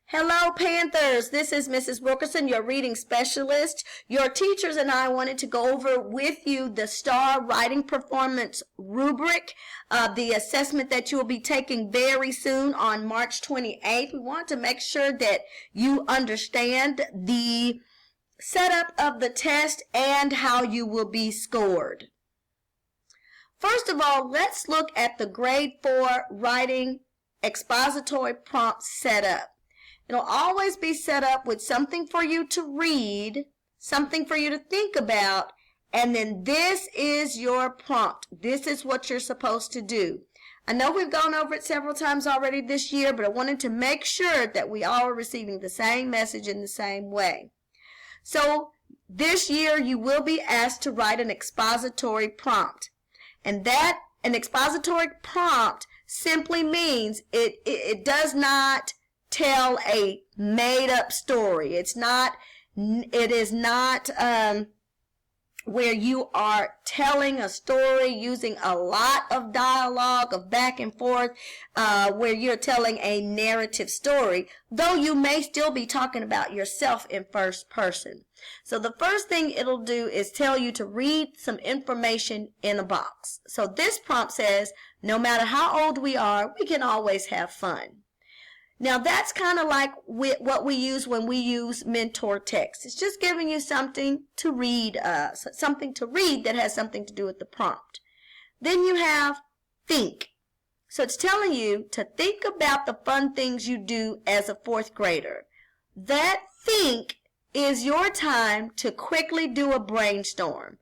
Hello, Panthers. This is Mrs. Wilkerson, your reading specialist. Your teachers and I wanted to go over with you the Staar Writing Performance Rubric, the assessment that you will be taking very soon on March 28th. We want to make sure that you understand the setup of the test and how you will be scored. First of all, let's look at the Grade 4 Writing Expository Prompt setup. It'll always be set up with something for you to read, something for you to think about, and then this is your prompt. This is what you're supposed to do. I know we've gone over it several times already this year, but I wanted to make sure that we all are receiving the same message in the same way. So this year you will be asked to write an expository prompt. And an expository prompt simply means it does not tell a made-up story. It is not where you are telling a story using a lot of dialogue, of back and forth, where you're telling a narrative story, though you may still be talking about yourself in first person. So the first thing it'll do is tell you to read some information in a box. So this prompt says, no matter how old we are, we can always have fun. Now that's kind of like what we use when we use mentor text. It's just giving you something to read that has something to do with the prompt. Then you have think. So it's telling you to think about the fun things you do as a fourth grader. That think is your time to quickly do a brainstorm.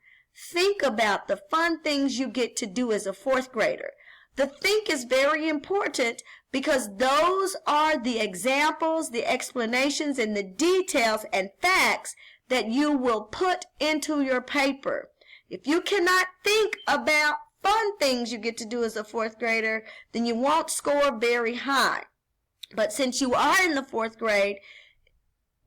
Think about the fun things you get to do as a fourth grader. The think is very important because those are the examples, the explanations, and the details and facts that you will put into your paper. If you cannot think about fun things you get to do as a fourth grader, then you won't score very high. But since you are in the fourth grade,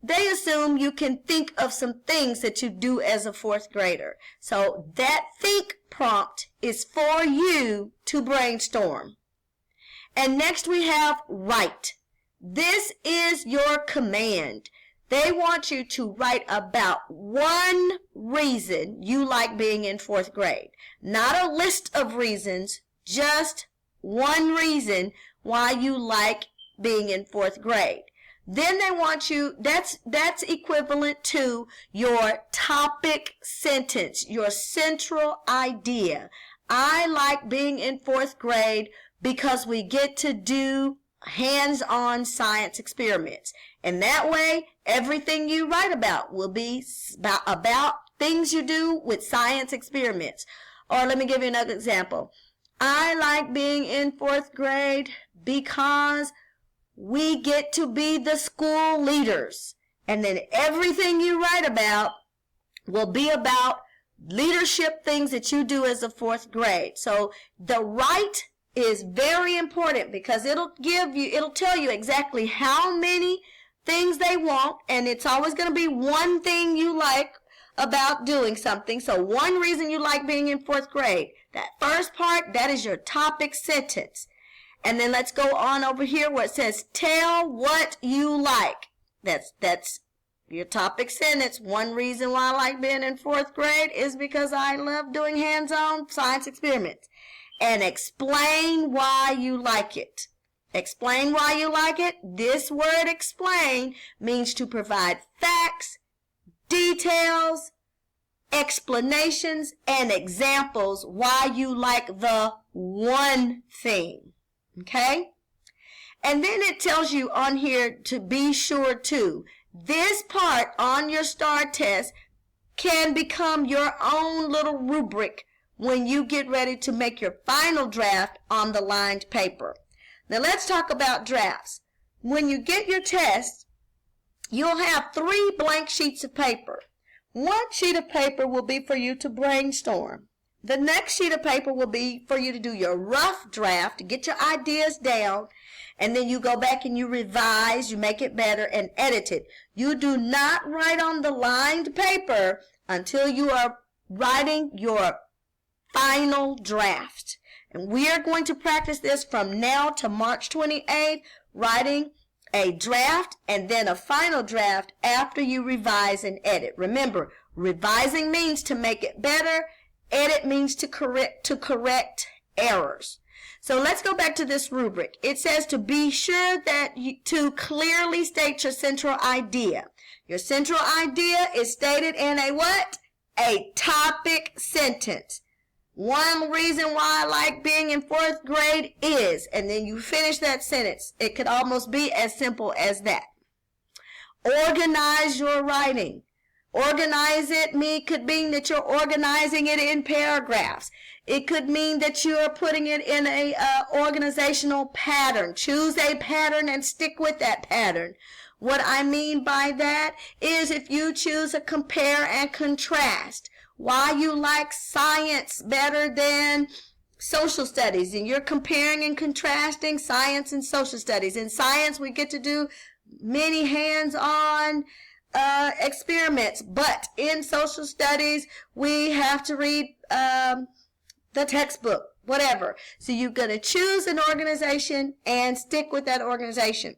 they assume you can think of some things that you do as a fourth grader. So that think prompt is for you to brainstorm. And next we have write. This is your command. They want you to write about one reason you like being in fourth grade. Not a list of reasons, just one reason why you like being in fourth grade. Then they want you, that's equivalent to your topic sentence, your central idea. I like being in fourth grade because we get to do hands-on science experiments. And that way, everything you write about will be about things you do with science experiments. Or let me give you another example. I like being in fourth grade because we get to be the school leaders. And then everything you write about will be about leadership things that you do as a fourth grade. So the write is very important because it'll tell you exactly how many things they want, and it's always going to be one thing you like about doing something. So one reason you like being in fourth grade. That first part, that is your topic sentence. And then let's go on over here where it says, tell what you like. That's your topic sentence. One reason why I like being in fourth grade is because I love doing hands-on science experiments. And explain why you like it. Explain why you like it. This word explain means to provide facts, details, explanations, and examples why you like the one thing. Okay? And then it tells you on here to be sure to. This part on your STAR test can become your own little rubric when you get ready to make your final draft on the lined paper. Now let's talk about drafts. When you get your test, you'll have 3 blank sheets of paper. One sheet of paper will be for you to brainstorm. The next sheet of paper will be for you to do your rough draft, to get your ideas down, and then you go back and you revise, you make it better, and edit it. You do not write on the lined paper until you are writing your final draft. And we are going to practice this from now to March 28th, writing a draft and then a final draft after you revise and edit. Remember, revising means to make it better. Edit means to correct errors. So let's go back to this rubric. It says to be sure that to clearly state your central idea. Your central idea is stated in a what? A topic sentence. One reason why I like being in 4th grade is, and then you finish that sentence. It could almost be as simple as that. Organize your writing. Organize it could mean that you're organizing it in paragraphs. It could mean that you are putting it in a organizational pattern. Choose a pattern and stick with that pattern. What I mean by that is if you choose a compare and contrast, why you like science better than social studies, and you're comparing and contrasting science and social studies. In science, we get to do many hands-on experiments, but in social studies, we have to read the textbook, whatever. So you're going to choose an organization and stick with that organization.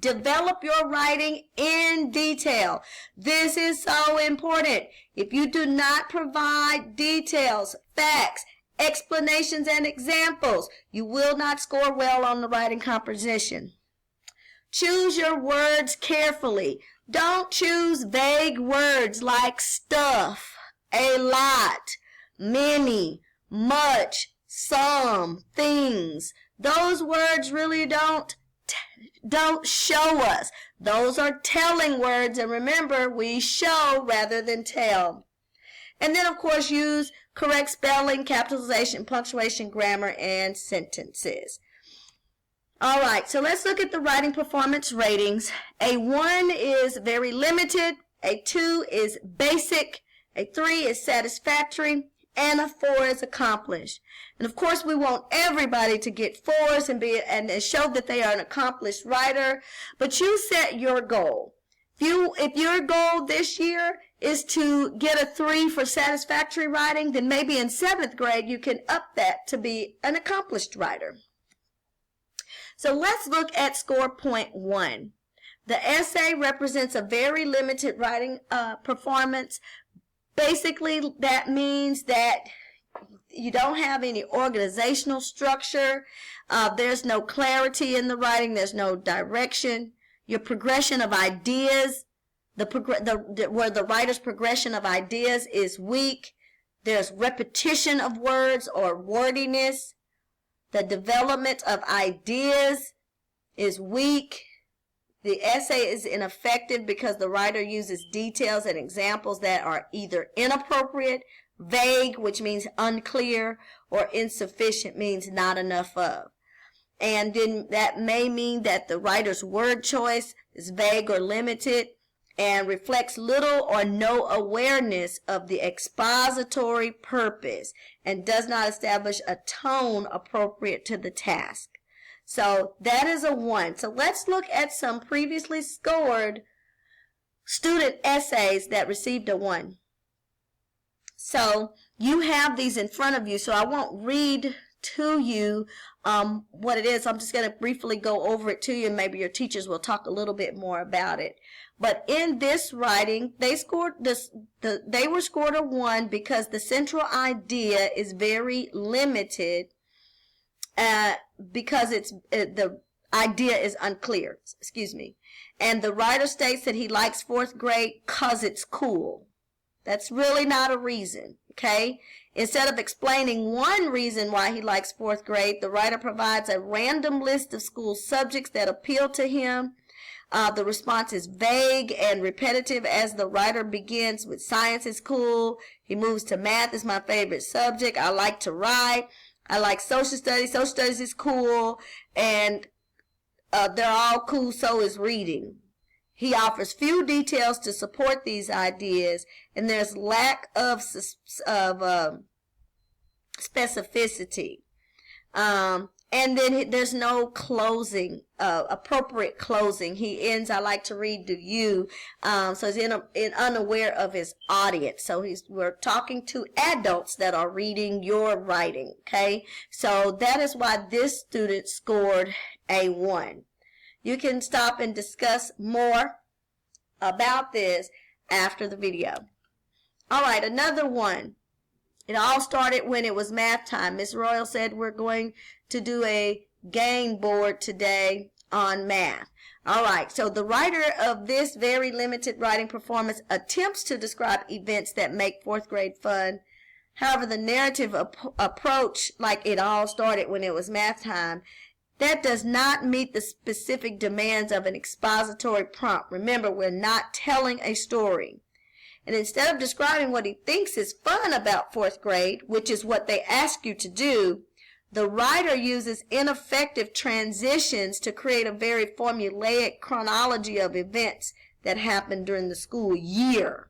Develop your writing in detail. This is so important. If you do not provide details, facts, explanations, and examples, you will not score well on the writing composition. Choose your words carefully. Don't choose vague words like stuff, a lot, many, much, some, things. Those words really don't show us. Those are telling words, and remember, we show rather than tell. And then, of course, use correct spelling, capitalization, punctuation, grammar, and sentences. All right, so let's look at the writing performance ratings. A 1 is very limited, a 2 is basic, a 3 is satisfactory, and a 4 is accomplished. And of course, we want everybody to get 4s and show that they are an accomplished writer. But you set your goal. If your goal this year is to get a 3 for satisfactory writing, then maybe in 7th grade you can up that to be an accomplished writer. So let's look at score point 1. The essay represents a very limited writing performance. Basically, that means that you don't have any organizational structure. There's no clarity in the writing. There's no direction. Your progression of ideas, where the writer's progression of ideas is weak. There's repetition of words or wordiness. The development of ideas is weak. The essay is ineffective because the writer uses details and examples that are either inappropriate, vague, which means unclear, or insufficient, means not enough of. And then that may mean that the writer's word choice is vague or limited and reflects little or no awareness of the expository purpose and does not establish a tone appropriate to the task. So that is a 1. So let's look at some previously scored student essays that received a 1. So you have these in front of you, so I won't read to you what it is. I'm just going to briefly go over it to you, and maybe your teachers will talk a little bit more about it. But in this writing, they were scored a 1 because the central idea is very limited. Because the idea is unclear, and the writer states that he likes 4th grade because it's cool. That's really not a reason, okay? Instead of explaining one reason why he likes 4th grade, the writer provides a random list of school subjects that appeal to him. The response is vague and repetitive as the writer begins with science is cool. He moves to math is my favorite subject. I like to write. I like social studies. Social studies is cool, and they're all cool, so is reading. He offers few details to support these ideas, and there's lack of specificity. And then there's no closing, appropriate closing. He ends, I like to read to you. So he's unaware of his audience. So we're talking to adults that are reading your writing, okay? So that is why this student scored a 1. You can stop and discuss more about this after the video. All right, another one. It all started when it was math time. Miss Royal said we're going to do a game board today on math. All right, so the writer of this very limited writing performance attempts to describe events that make fourth grade fun. However, the narrative approach, like it all started when it was math time, that does not meet the specific demands of an expository prompt. Remember, we're not telling a story. And instead of describing what he thinks is fun about fourth grade, which is what they ask you to do, the writer uses ineffective transitions to create a very formulaic chronology of events that happened during the school year.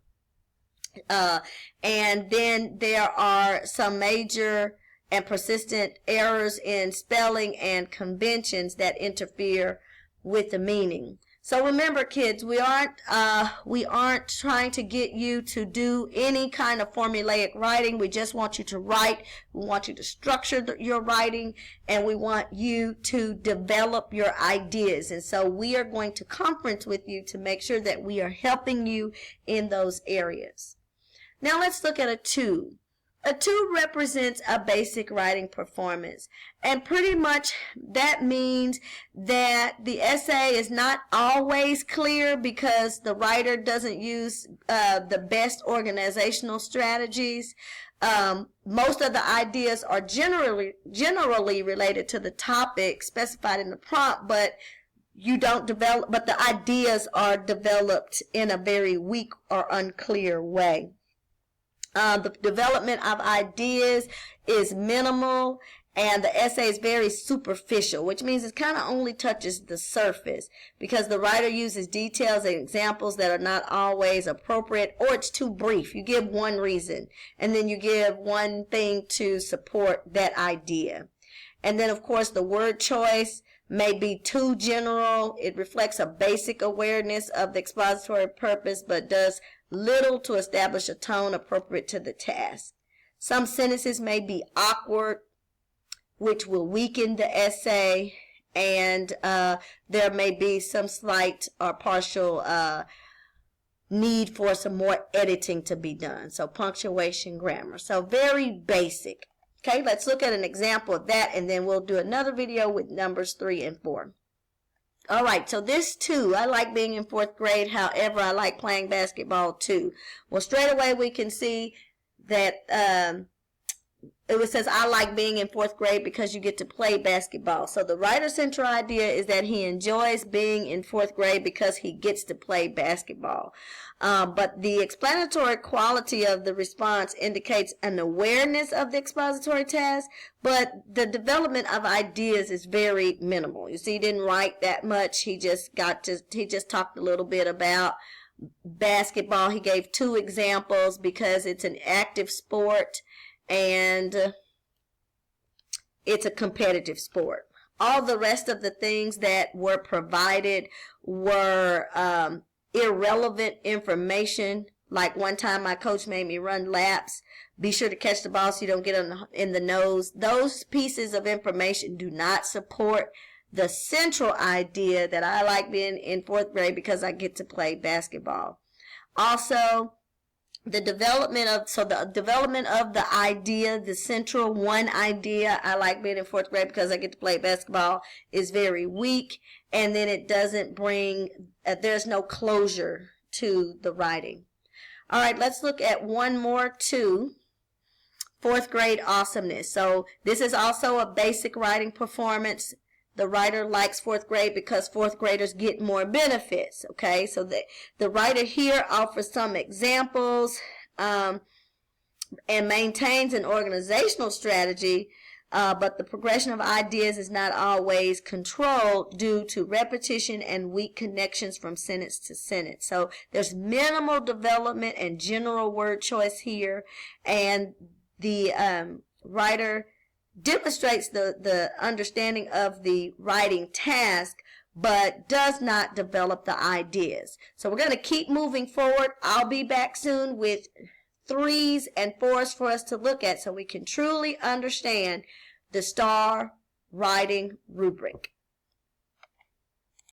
And then there are some major and persistent errors in spelling and conventions that interfere with the meaning. So remember, kids, we aren't trying to get you to do any kind of formulaic writing. We just want you to write. We want you to structure your writing, and we want you to develop your ideas. And so we are going to conference with you to make sure that we are helping you in those areas. Now let's look at a 2. A 2 represents a basic writing performance, and pretty much that means that the essay is not always clear because the writer doesn't use the best organizational strategies. Most of the ideas are generally related to the topic specified in the prompt, but the ideas are developed in a very weak or unclear way. The development of ideas is minimal, and the essay is very superficial, which means it kind of only touches the surface because the writer uses details and examples that are not always appropriate, or it's too brief. You give one reason, and then you give one thing to support that idea. And then, of course, the word choice may be too general. It reflects a basic awareness of the expository purpose, but does little to establish a tone appropriate to the task. Some sentences may be awkward, which will weaken the essay, and there may be some slight or partial need for some more editing to be done. So punctuation, grammar. So very basic. Okay, let's look at an example of that, and then we'll do another video with numbers 3 and 4. All right, so this too, I like being in fourth grade. However, I like playing basketball too. Well, straight away we can see that it says, I like being in fourth grade because you get to play basketball. So the writer's central idea is that he enjoys being in fourth grade because he gets to play basketball. But the explanatory quality of the response indicates an awareness of the expository task, but the development of ideas is very minimal. You see, he didn't write that much. He just talked a little bit about basketball. He gave 2 examples because it's an active sport and it's a competitive sport. All the rest of the things that were provided were irrelevant information. Like one time my coach made me run laps. Be sure to catch the ball so you don't get in the nose. Those pieces of information do not support the central idea that I like being in fourth grade because I get to play basketball. Also, the development of the idea, the central one idea, I like being in fourth grade because I get to play basketball, is very weak, and then it doesn't bring, there's no closure to the writing. All right, let's look at one more too. Fourth grade awesomeness. So this is also a basic writing performance. The writer likes fourth grade because fourth graders get more benefits. Okay, so the writer here offers some examples and maintains an organizational strategy, but the progression of ideas is not always controlled due to repetition and weak connections from sentence to sentence. So there's minimal development and general word choice here, and the writer demonstrates the understanding of the writing task, but does not develop the ideas. So we're going to keep moving forward. I'll be back soon with 3s and 4s for us to look at so we can truly understand the STAR writing rubric.